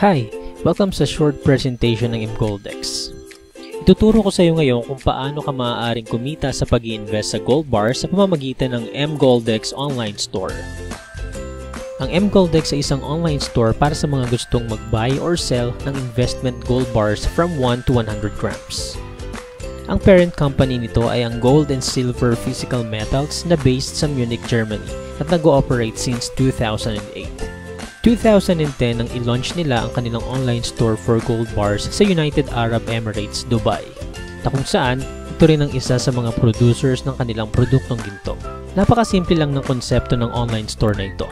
Hi! Welcome sa short presentation ng mGoldX. Ituturo ko sa iyo ngayon kung paano ka maaaring kumita sa pag-i-invest sa gold bars sa pamamagitan ng mGoldX online store. Ang mGoldX ay isang online store para sa mga gustong mag-buy or sell ng investment gold bars from 1 to 100 grams. Ang parent company nito ay ang Gold and Silver Physical Metals na based sa Munich, Germany at nag-ooperate since 2008. 2010 nang i-launch nila ang kanilang online store for gold bars sa United Arab Emirates, Dubai, na kung saan ito rin ang isa sa mga producers ng kanilang produktong ginto. Napakasimple lang ng konsepto ng online store na ito.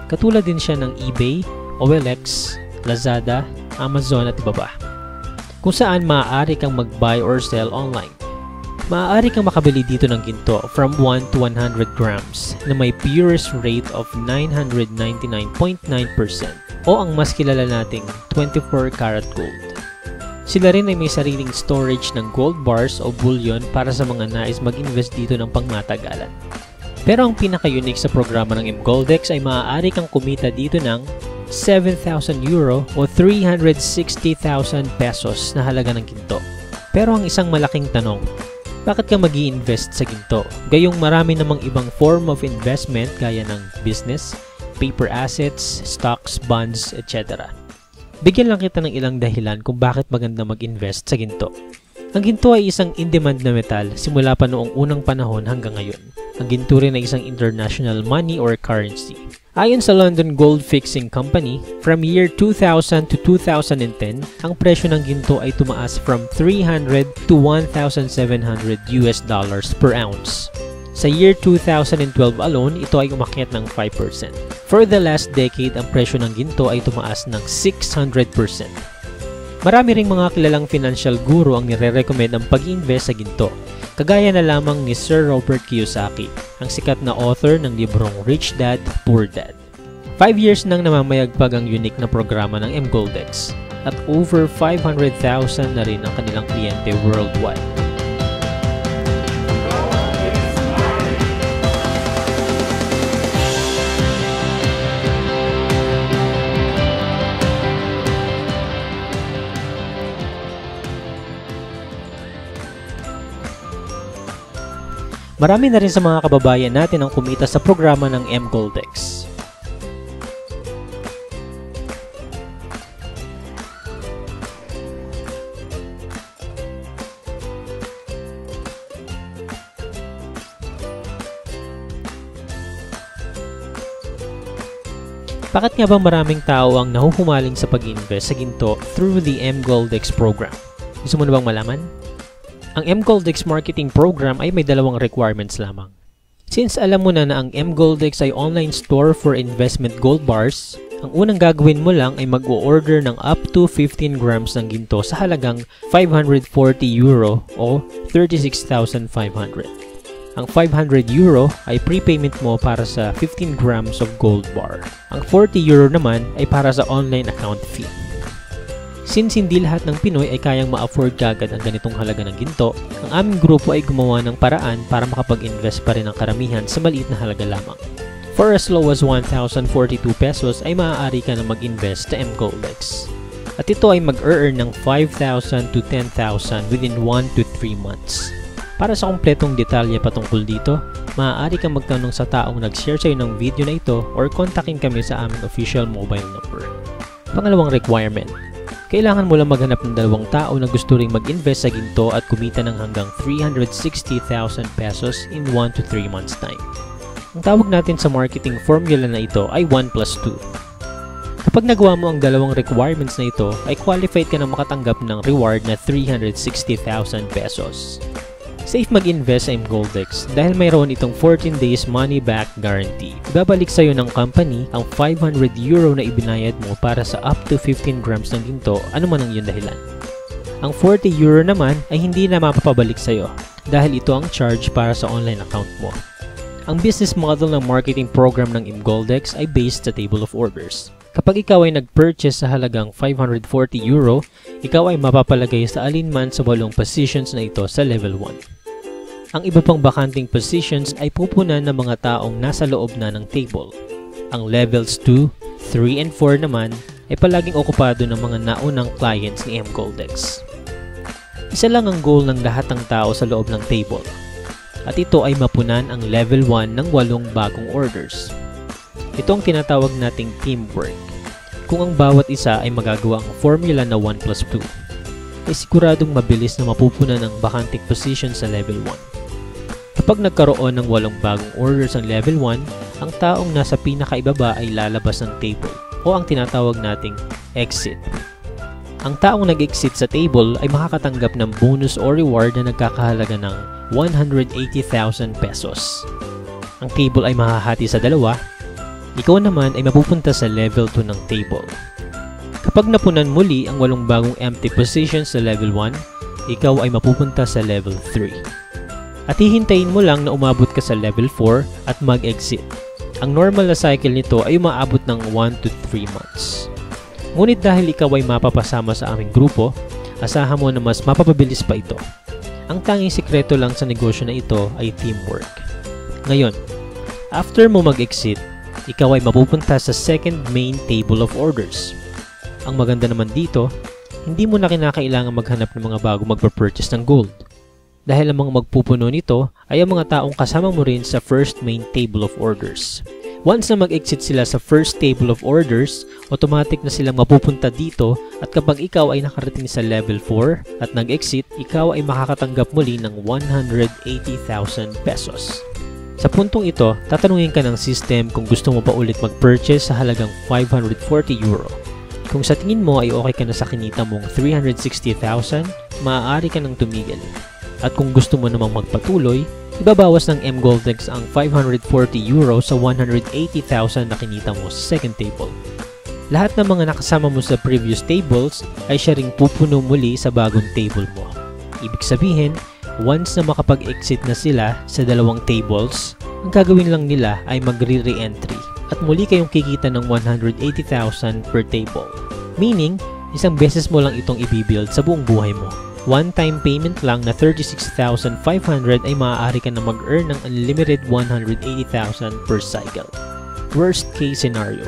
Katulad din siya ng eBay, OLX, Lazada, Amazon at iba pa, kung saan maaari kang mag-buy or sell online. Maaari kang makabili dito ng ginto from 1 to 100 grams na may purest rate of 999.9% o ang mas kilala nating 24 karat gold. Sila rin ay may sariling storage ng gold bars o bullion para sa mga nais mag-invest dito ng pangmatagalan. Pero ang pinaka-unique sa programa ng mGoldX ay maaari kang kumita dito ng 7,000 euro o 360,000 pesos na halaga ng ginto. Pero ang isang malaking tanong, bakit ka mag-i-invest sa ginto? Gayong marami namang ibang form of investment gaya ng business, paper assets, stocks, bonds, etc. Bigyan lang kita ng ilang dahilan kung bakit maganda mag-invest sa ginto. Ang ginto ay isang in-demand na metal simula pa noong unang panahon hanggang ngayon. Ang ginto rin ay isang international money or currency. Ayon sa London Gold Fixing Company, from year 2000 to 2010, ang presyo ng ginto ay tumaas from 300 to 1,700 US dollars per ounce. Sa year 2012 alone, ito ay umakyat ng 5%. For the last decade, ang presyo ng ginto ay tumaas ng 600%. Marami ring mga kilalang financial guru ang nire-recommend ang pag-invest sa ginto. Kagaya na lamang ni Sir Robert Kiyosaki, ang sikat na author ng librong Rich Dad, Poor Dad. 5 years nang namamayagpag ang unique na programa ng mGoldX at over 500,000 na rin ang kanilang kliyente worldwide. Marami na rin sa mga kababayan natin ang kumita sa programa ng mGoldX. Bakit nga ba maraming tao ang nahuhumaling sa pag-invest sa ginto through the mGoldX program? Gusto mo na bang malaman? Ang mGoldX marketing program ay may dalawang requirements lamang. Since alam mo na ang mGoldX ay online store for investment gold bars, ang unang gagawin mo lang ay mag-o-order ng up to 15 grams ng ginto sa halagang 540 euro o 36,500. Ang 500 euro ay prepayment mo para sa 15 grams of gold bar. Ang 40 euro naman ay para sa online account fee. Since hindi lahat ng Pinoy ay kayang ma-afford kagad ang ganitong halaga ng ginto, ang aming grupo ay gumawa ng paraan para makapag-invest pa rin ang karamihan sa maliit na halaga lamang. For as low as 1,042 pesos ay maaari ka na mag-invest sa mGoldX. At ito ay mag-earn ng 5,000 to 10,000 within 1 to 3 months. Para sa kumpletong detalye patungkol dito, maaari kang magtanong sa taong nag-share sa iyo ng video na ito or kontakin kami sa aming official mobile number. Pangalawang requirement, kailangan mo lang maghanap ng dalawang tao na gusto ring mag-invest sa ginto at kumita ng hanggang 360,000 pesos in 1 to 3 months time. Ang tawag natin sa marketing formula na ito ay 1+2. Kapag nagawa mo ang dalawang requirements na ito, ay qualified ka na makatanggap ng reward na 360,000 pesos. Safe mag-invest sa mGoldX dahil mayroon itong 14 days money back guarantee. Ibabalik sa iyo ng company ang 500 euro na ibinayad mo para sa up to 15 grams ng ginto, ano man ang iyong dahilan. Ang 40 euro naman ay hindi na mapapabalik sa iyo dahil ito ang charge para sa online account mo. Ang business model ng marketing program ng mGoldX ay based sa table of orders. Kapag ikaw ay nag-purchase sa halagang 540 euro, ikaw ay mapapalagay sa alinman sa 8 positions na ito sa level 1. Ang iba pang bakanting positions ay pupunan ng mga taong nasa loob na ng table. Ang levels 2, 3, and 4 naman ay palaging okupado ng mga naunang clients ni mGoldex. Isa lang ang goal ng lahat ng tao sa loob ng table, at ito ay mapunan ang level 1 ng 8 bagong orders. Ito ang tinatawag nating teamwork. Kung ang bawat isa ay magagawa ang formula na 1+2, ay siguradong mabilis na mapupunan ang bakanting position sa level 1. Kapag nagkaroon ng 8 bagong orders ang level 1, ang taong nasa pinakaibaba ay lalabas ng table o ang tinatawag nating exit. Ang taong nag-exit sa table ay makakatanggap ng bonus o reward na nagkakahalaga ng 180,000 pesos. Ang table ay mahahati sa dalawa. Ikaw naman ay mapupunta sa level 2 ng table. Kapag napunan muli ang 8 bagong empty positions sa level 1, ikaw ay mapupunta sa level 3. At hihintayin mo lang na umabot ka sa level 4 at mag-exit. Ang normal na cycle nito ay umaabot ng 1 to 3 months. Ngunit dahil ikaw ay mapapasama sa aming grupo, asahan mo na mas mapapabilis pa ito. Ang tanging sikreto lang sa negosyo na ito ay teamwork. Ngayon, after mo mag-exit, ikaw ay mapupunta sa second main table of orders. Ang maganda naman dito, hindi mo na kinakailangan maghanap ng mga bago magpa-purchase ng gold. Dahil ang mga magpupuno nito ay ang mga taong kasama mo rin sa first main table of orders. Once na mag-exit sila sa first table of orders, automatic na silang mapupunta dito at kapag ikaw ay nakarating sa level 4 at nag-exit, ikaw ay makakatanggap muli ng 180,000 pesos. Sa puntong ito, tatanungin ka ng system kung gusto mo pa ulit mag-purchase sa halagang 540 euro. Kung sa tingin mo ay okay ka na sa kinita mong 360,000, maaari ka nang tumigil. At kung gusto mo namang magpatuloy, ibabawas ng mGoldex ang 540 euro sa 180,000 na kinita mo sa second table. Lahat ng mga nakasama mo sa previous tables ay siya ring pupuno muli sa bagong table mo. Ibig sabihin, once na makapag-exit na sila sa dalawang tables, ang gagawin lang nila ay magre-re-entry at muli kayong kikita ng 180,000 per table. Meaning, isang beses mo lang itong i-build sa buong buhay mo. One-time payment lang na 36,500 ay maaari ka na mag-earn ng unlimited 180,000 per cycle. Worst case scenario,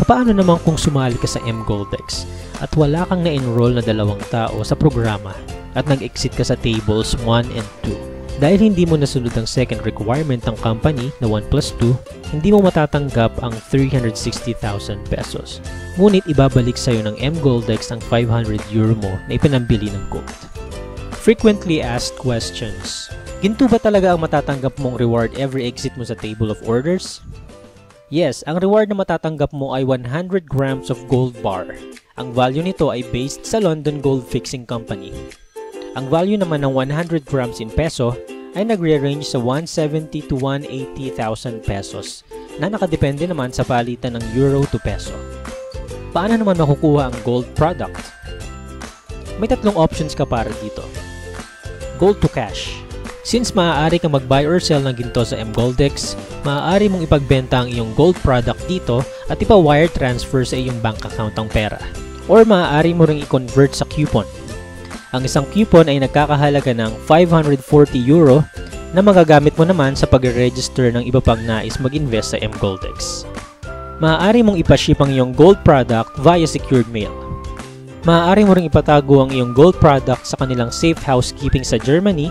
paano naman kung sumali ka sa mGoldex at wala kang na-enroll na 2 tao sa programa at nag-exit ka sa tables 1 and 2? Dahil hindi mo nasunod ang second requirement ng company na 1+2, hindi mo matatanggap ang 360,000 pesos. Ngunit ibabalik sa'yo ng mGoldex ang 500 euro mo na ipinambili ng gold. Frequently asked questions. Ginto ba talaga ang matatanggap mong reward every exit mo sa table of orders? Yes, ang reward na matatanggap mo ay 100 grams of gold bar. Ang value nito ay based sa London Gold Fixing Company. Ang value naman ng 100 grams in peso ay nagre-range sa 170 to 180,000 pesos na nakadepende naman sa palitan ng euro to peso. Paano naman makukuha ang gold product? May 3 options ka para dito. Gold to cash. Since maaari kang mag-buy or sell ng ginto sa mGoldex, maaari mong ipagbenta ang iyong gold product dito at ipa-wire transfer sa iyong bank account ang pera. Or maaari mo ring i-convert sa coupon. Ang isang coupon ay nagkakahalaga ng 540 euro na magagamit mo naman sa pag-register ng iba pang nais mag-invest sa mGoldex. Maaari mong ipaship ang iyong gold product via secured mail. Maaari mo ring ipatago ang iyong gold product sa kanilang safe housekeeping sa Germany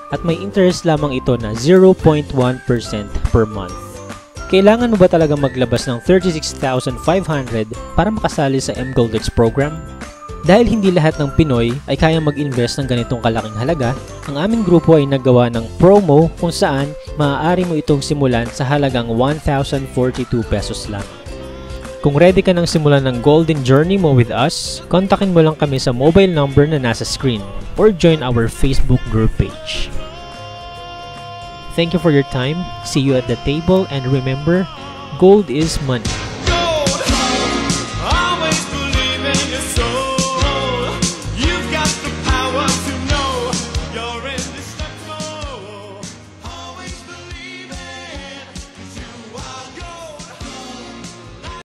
at may interest lamang ito na 0.1% per month. Kailangan mo ba talaga maglabas ng 36,500 para makasali sa mGoldex program? Dahil hindi lahat ng Pinoy ay kayang mag-invest ng ganitong kalaking halaga, ang aming grupo ay naggawa ng promo kung saan maaari mo itong simulan sa halagang 1,042 pesos lang. Kung ready ka nang simulan ng golden journey mo with us, kontakin mo lang kami sa mobile number na nasa screen or join our Facebook group page. Thank you for your time. See you at the table and remember, gold is money.